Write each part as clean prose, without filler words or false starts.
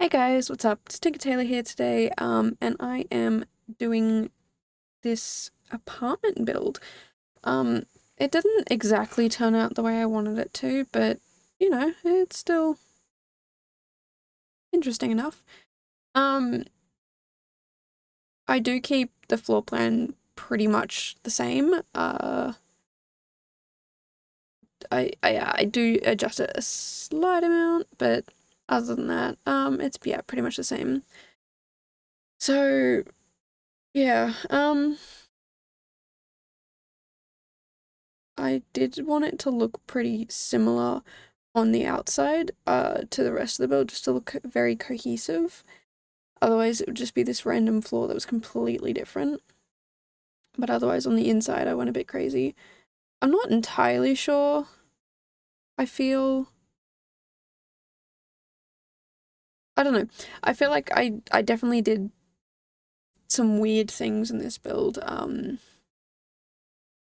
Hey guys, what's up? It's Tinker Taylor here today, and I am doing this apartment build. Um, it didn't exactly turn out the way I wanted it to, but, it's still interesting enough. Um, I do keep the floor plan pretty much the same. I do adjust it a slight amount, but other than that, it's, yeah, pretty much the same. So, yeah, I did want it to look pretty similar on the outside to the rest of the build, just to look very cohesive. Otherwise, it would just be this random floor that was completely different. But otherwise, on the inside, I went a bit crazy. I'm not entirely sure. I feel... I don't know. I feel like I definitely did some weird things in this build.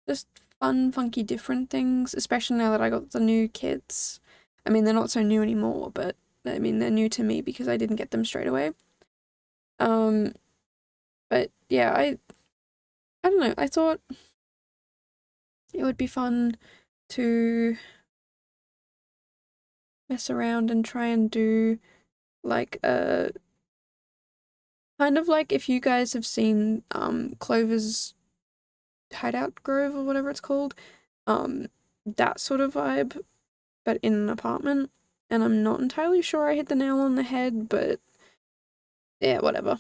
Just fun, funky, different things, especially now that I got the new kits. I mean, they're not so new anymore, but I mean, they're new to me because I didn't get them straight away. Um, but yeah, I don't know. I thought it would be fun to mess around and try and do like a kind of like if you guys have seen Clover's Hideout Grove or whatever it's called, um that sort of vibe, but in an apartment. And I'm not entirely sure I hit the nail on the head, but yeah, whatever.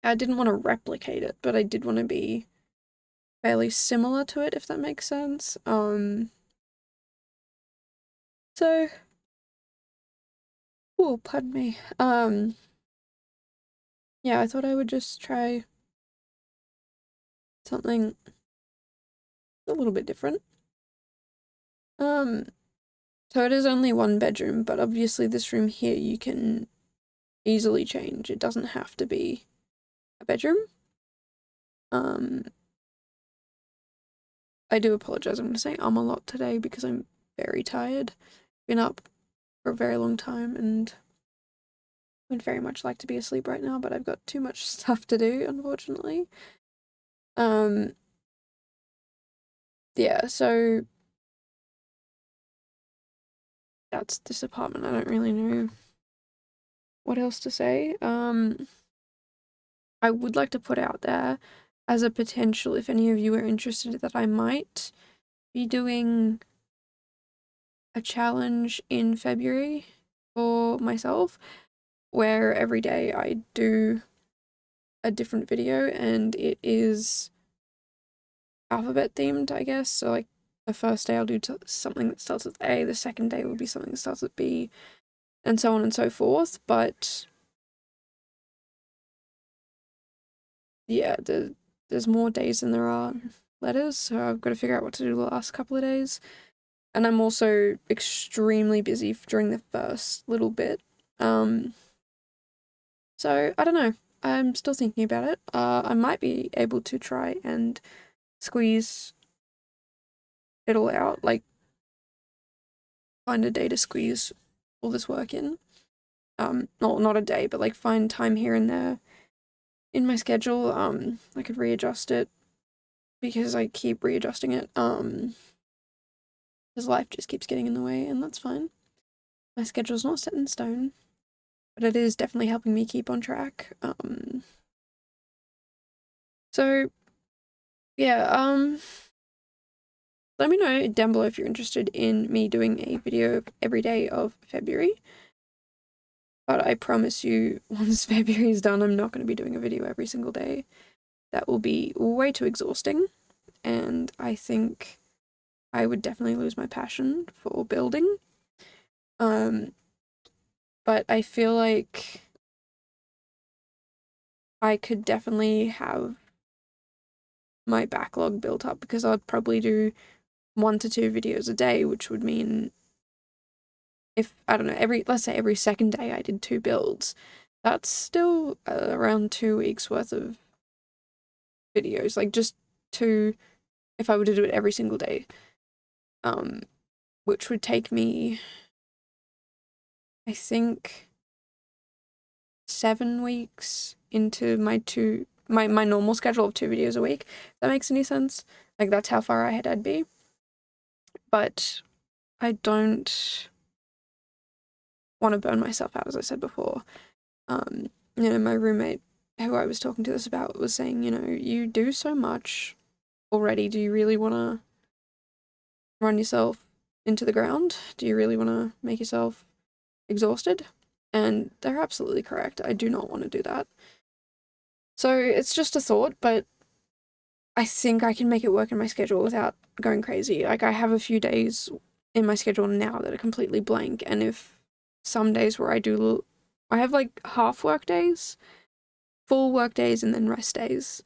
I didn't want to replicate it, but I did want to be fairly similar to it, if that makes sense. So, oh, pardon me. Yeah, I thought I would just try something a little bit different. Um, so it is only one bedroom, but obviously this room here you can easily change. It doesn't have to be a bedroom. Um, I do apologize. I'm going to say a lot today because I'm very tired. Been up for a very long time and would very much like to be asleep right now, but I've got too much stuff to do, unfortunately. Um, yeah, so that's this apartment. I don't really know what else to say. I would like to put out there as a potential, if any of you are interested, that I might be doing a challenge in February for myself, where every day I do a different video and it is alphabet themed, I guess. So like the first day I'll do something that starts with A, the second day will be something that starts with B, and so on and so forth. But yeah, there's more days than there are letters, so I've got to figure out what to do the last couple of days. And I'm also extremely busy during the first little bit. So I don't know. I'm still thinking about it. I might be able to try and squeeze it all out, like find a day to squeeze all this work in. Not a day, but like find time here and there in my schedule. I could readjust it because I keep readjusting it. Because life just keeps getting in the way, and that's fine. My schedule's not set in stone, but it is definitely helping me keep on track. So yeah, let me know down below if you're interested in me doing a video every day of February. But I promise you, once February is done, I'm not going to be doing a video every single day. That will be way too exhausting, and I think I would definitely lose my passion for building. But I feel like I could definitely have my backlog built up because I'd probably do 1 to 2 videos a day, which would mean if, I don't know, let's say every second day I did 2 builds, that's still around 2 weeks worth of videos, like just 2, if I were to do it every single day, which would take me, I think, 7 weeks into my normal schedule of 2 videos a week. If that makes any sense. Like, that's how far ahead I'd be. But I don't want to burn myself out, as I said before. My roommate who I was talking to this about was saying, you do so much already. Do you really want to run yourself into the ground? Do you really want to make yourself exhausted? And they're absolutely correct. I do not want to do that. So it's just a thought, but I think I can make it work in my schedule without going crazy. Like, I have a few days in my schedule now that are completely blank, and if some days where I have like half work days, full work days, and then rest days.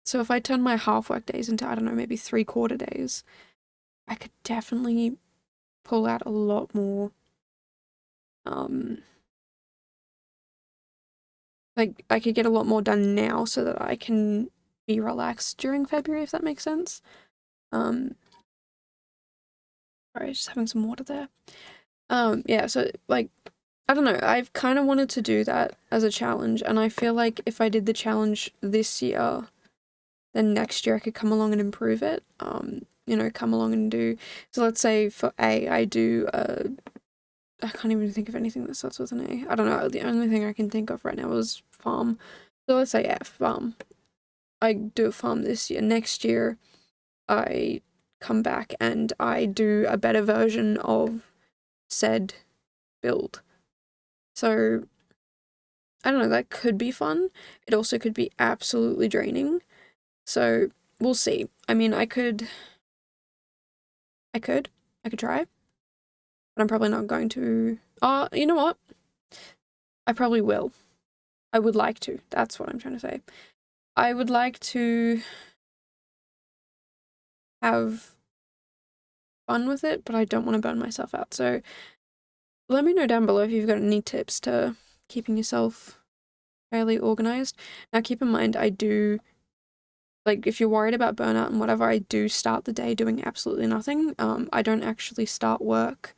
So if I turn my half work days into, I don't know, maybe 3/4 days, I could definitely pull out a lot more, like, I could get a lot more done now so that I can be relaxed during February, if that makes sense. Sorry, just having some water there. Yeah, so, like, I don't know, I've kind of wanted to do that as a challenge, and I feel like if I did the challenge this year, then next year I could come along and improve it. Come along and do, so let's say for A, I do, I can't even think of anything that starts with an A. I don't know, the only thing I can think of right now is farm. So let's say F, farm. I do a farm this year. Next year, I come back and I do a better version of said build. So, I don't know, that could be fun. It also could be absolutely draining. So, we'll see. I mean, I could try, but I'm probably not going to. You know what? I probably will. I would like to. That's what I'm trying to say. I would like to have fun with it, but I don't want to burn myself out. So let me know down below if you've got any tips to keeping yourself fairly organized. Now, keep in mind, I do, like, if you're worried about burnout and whatever, I do start the day doing absolutely nothing. I don't actually start work.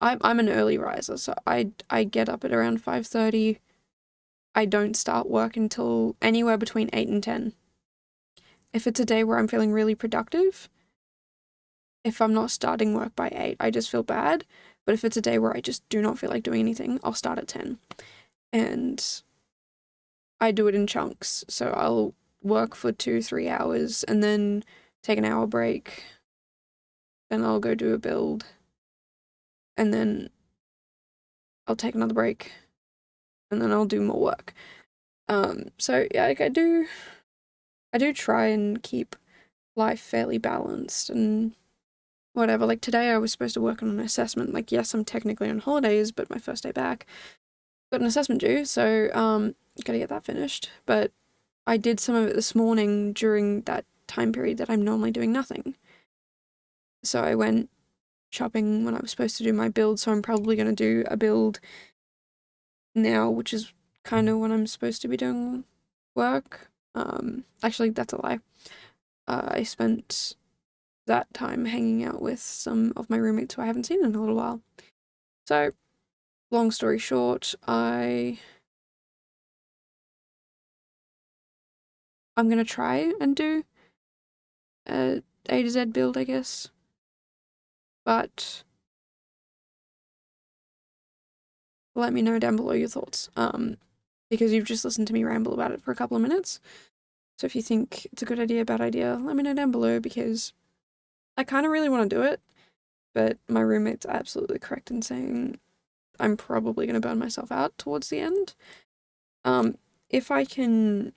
I'm an early riser, so I get up at around 5:30. I don't start work until anywhere between 8 and 10. If it's a day where I'm feeling really productive, if I'm not starting work by 8, I just feel bad. But if it's a day where I just do not feel like doing anything, I'll start at 10. And I do it in chunks. So I'll work for 2-3 hours and then take an hour break. Then I'll go do a build. And then I'll take another break. And then I'll do more work. So yeah, like, I do try and keep life fairly balanced and whatever. Like, today I was supposed to work on an assessment. Like, yes, I'm technically on holidays, but my first day back, got an assessment due, so gotta get that finished. But I did some of it this morning during that time period that I'm normally doing nothing. So I went shopping when I was supposed to do my build, so I'm probably gonna do a build now, which is kind of when I'm supposed to be doing work. Actually, that's a lie. I spent that time hanging out with some of my roommates who I haven't seen in a little while. So, long story short, I'm gonna try and do a to Z build, I guess. But let me know down below your thoughts. Because you've just listened to me ramble about it for a couple of minutes. So if you think it's a good idea, bad idea, let me know down below, because I kind of really want to do it, but my roommate's absolutely correct in saying I'm probably going to burn myself out towards the end. If I can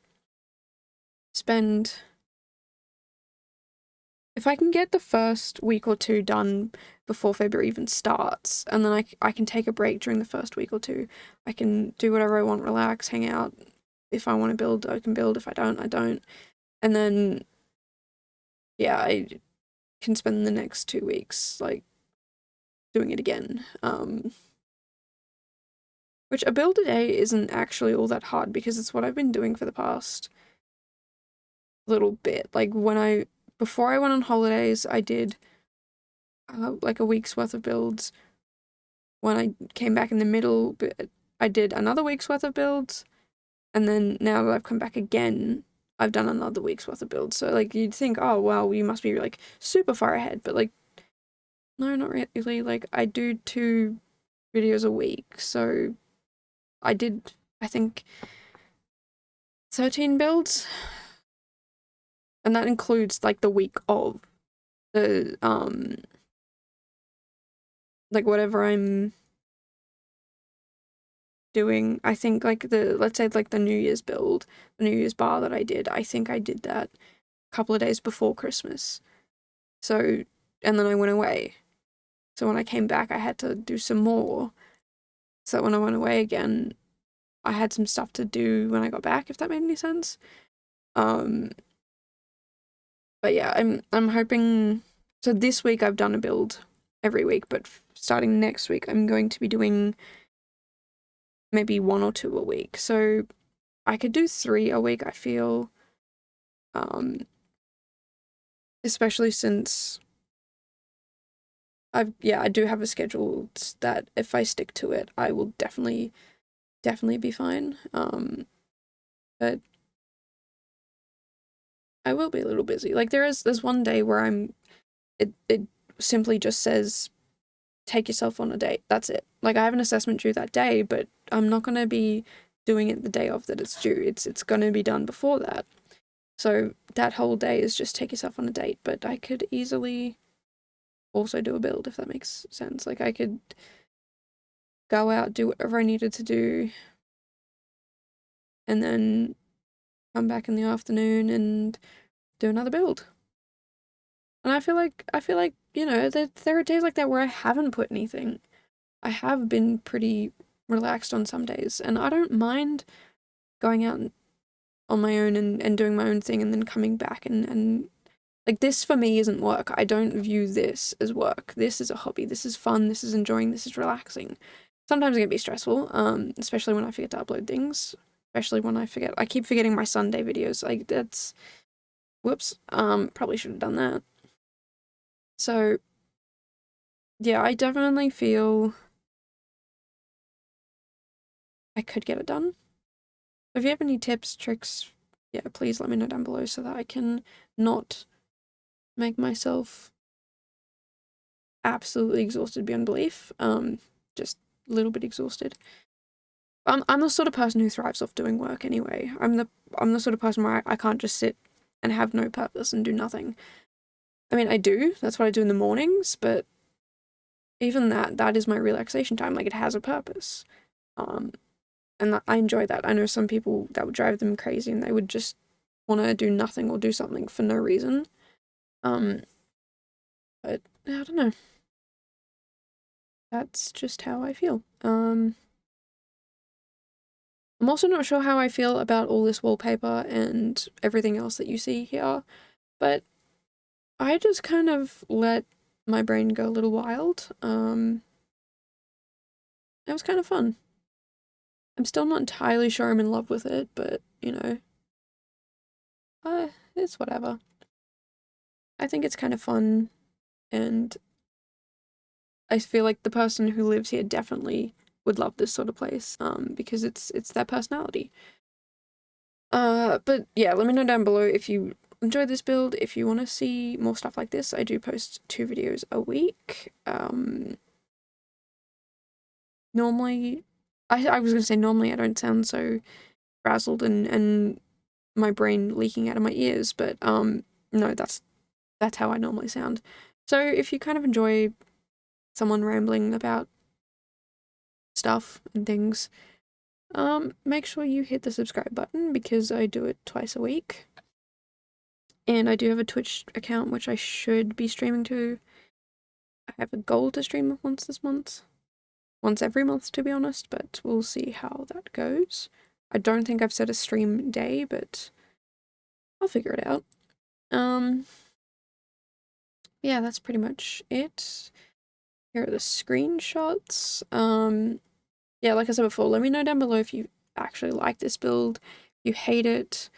get the first week or two done before February even starts, and then I can take a break during the first week or two, I can do whatever I want, relax, hang out. If I want to build, I can build. If I don't, I don't. And then, yeah, I can spend the next 2 weeks, like, doing it again. Which, a build a day isn't actually all that hard, because it's what I've been doing for the past little bit. Like, before I went on holidays, I did like a week's worth of builds. When I came back in the middle, I did another week's worth of builds, and then now that I've come back again, I've done another week's worth of builds. So, like, you'd think, oh, wow, you must be, like, super far ahead. But, like, no, not really. Like, I do 2 videos a week. So, I did, I think, 13 builds. And that includes, like, the week of the, like, whatever I'm doing. I think, like, let's say, like, the New Year's build, the New Year's bar that I did, I think I did that a couple of days before Christmas. So, and then I went away. So when I came back, I had to do some more. So when I went away again, I had some stuff to do when I got back, if that made any sense. But yeah, I'm hoping. So this week I've done a build every week, but starting next week I'm going to be doing maybe 1 or 2 a week. So I could do 3 a week, I feel. Especially since I do have a schedule that if I stick to it, I will definitely be fine. But I will be a little busy. Like there's one day where it simply just says take yourself on a date. That's it. Like I have an assessment due that day, but I'm not going to be doing it the day of that it's due. It's going to be done before that. So that whole day is just take yourself on a date, but I could easily also do a build if that makes sense. Like I could go out, do whatever I needed to do, and then come back in the afternoon and do another build. And I feel like you know there are days like that where I haven't put anything. I have been pretty relaxed on some days, and I don't mind going out on my own and doing my own thing and then coming back and like this for me isn't work. I don't view this as work. This is a hobby. This is fun. This is enjoying. This is relaxing. Sometimes it can be stressful, especially when I forget to upload things. Especially when I keep forgetting my Sunday videos. Like that's, whoops. Probably should have done that. So, yeah, I definitely feel I could get it done. If you have any tips, tricks, yeah, please let me know down below so that I can not make myself absolutely exhausted beyond belief. Just a little bit exhausted. I'm the sort of person who thrives off doing work anyway. I'm the sort of person where I can't just sit and have no purpose and do nothing. I mean, I do. That's what I do in the mornings, but even that is my relaxation time. Like, it has a purpose. And I enjoy that. I know some people that would drive them crazy and they would just want to do nothing or do something for no reason. But I don't know. That's just how I feel. I'm also not sure how I feel about all this wallpaper and everything else that you see here, but I just kind of let my brain go a little wild. It was kind of fun. I'm still not entirely sure I'm in love with it, but, you know, it's whatever. I think it's kind of fun, and I feel like the person who lives here definitely would love this sort of place, because it's their personality. But yeah, let me know down below if you enjoyed this build, if you want to see more stuff like this. I do post 2 videos a week. Normally, I was gonna say normally I don't sound so frazzled and my brain leaking out of my ears, but no, that's how I normally sound. So if you kind of enjoy someone rambling about stuff and things, make sure you hit the subscribe button because I do it twice a week. And I do have a Twitch account which I should be streaming to. I have a goal to stream once this month. Once every month, to be honest, but we'll see how that goes. I don't think I've set a stream day, but I'll figure it out. Yeah, that's pretty much it. Here are the screenshots. Yeah, like I said before, let me know down below if you actually like this build, if you hate it,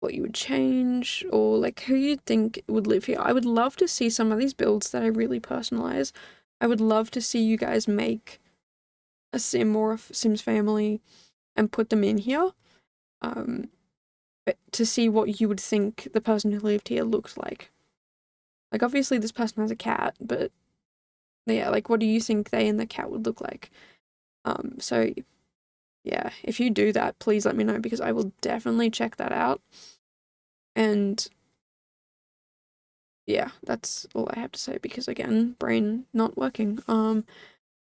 what you would change, or like who you think would live here. I would love to see some of these builds that I really personalize. I would love to see you guys make a sim or a Sims family and put them in here, but to see what you would think the person who lived here looked like. Like, obviously this person has a cat, but yeah, like, what do you think they and the cat would look like? So yeah, if you do that, please let me know, because I will definitely check that out. And yeah, that's all I have to say, because again, brain not working.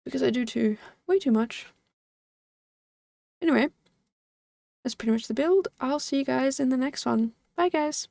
Because I do way too much. Anyway, that's pretty much the build. I'll see you guys in the next one. Bye, guys.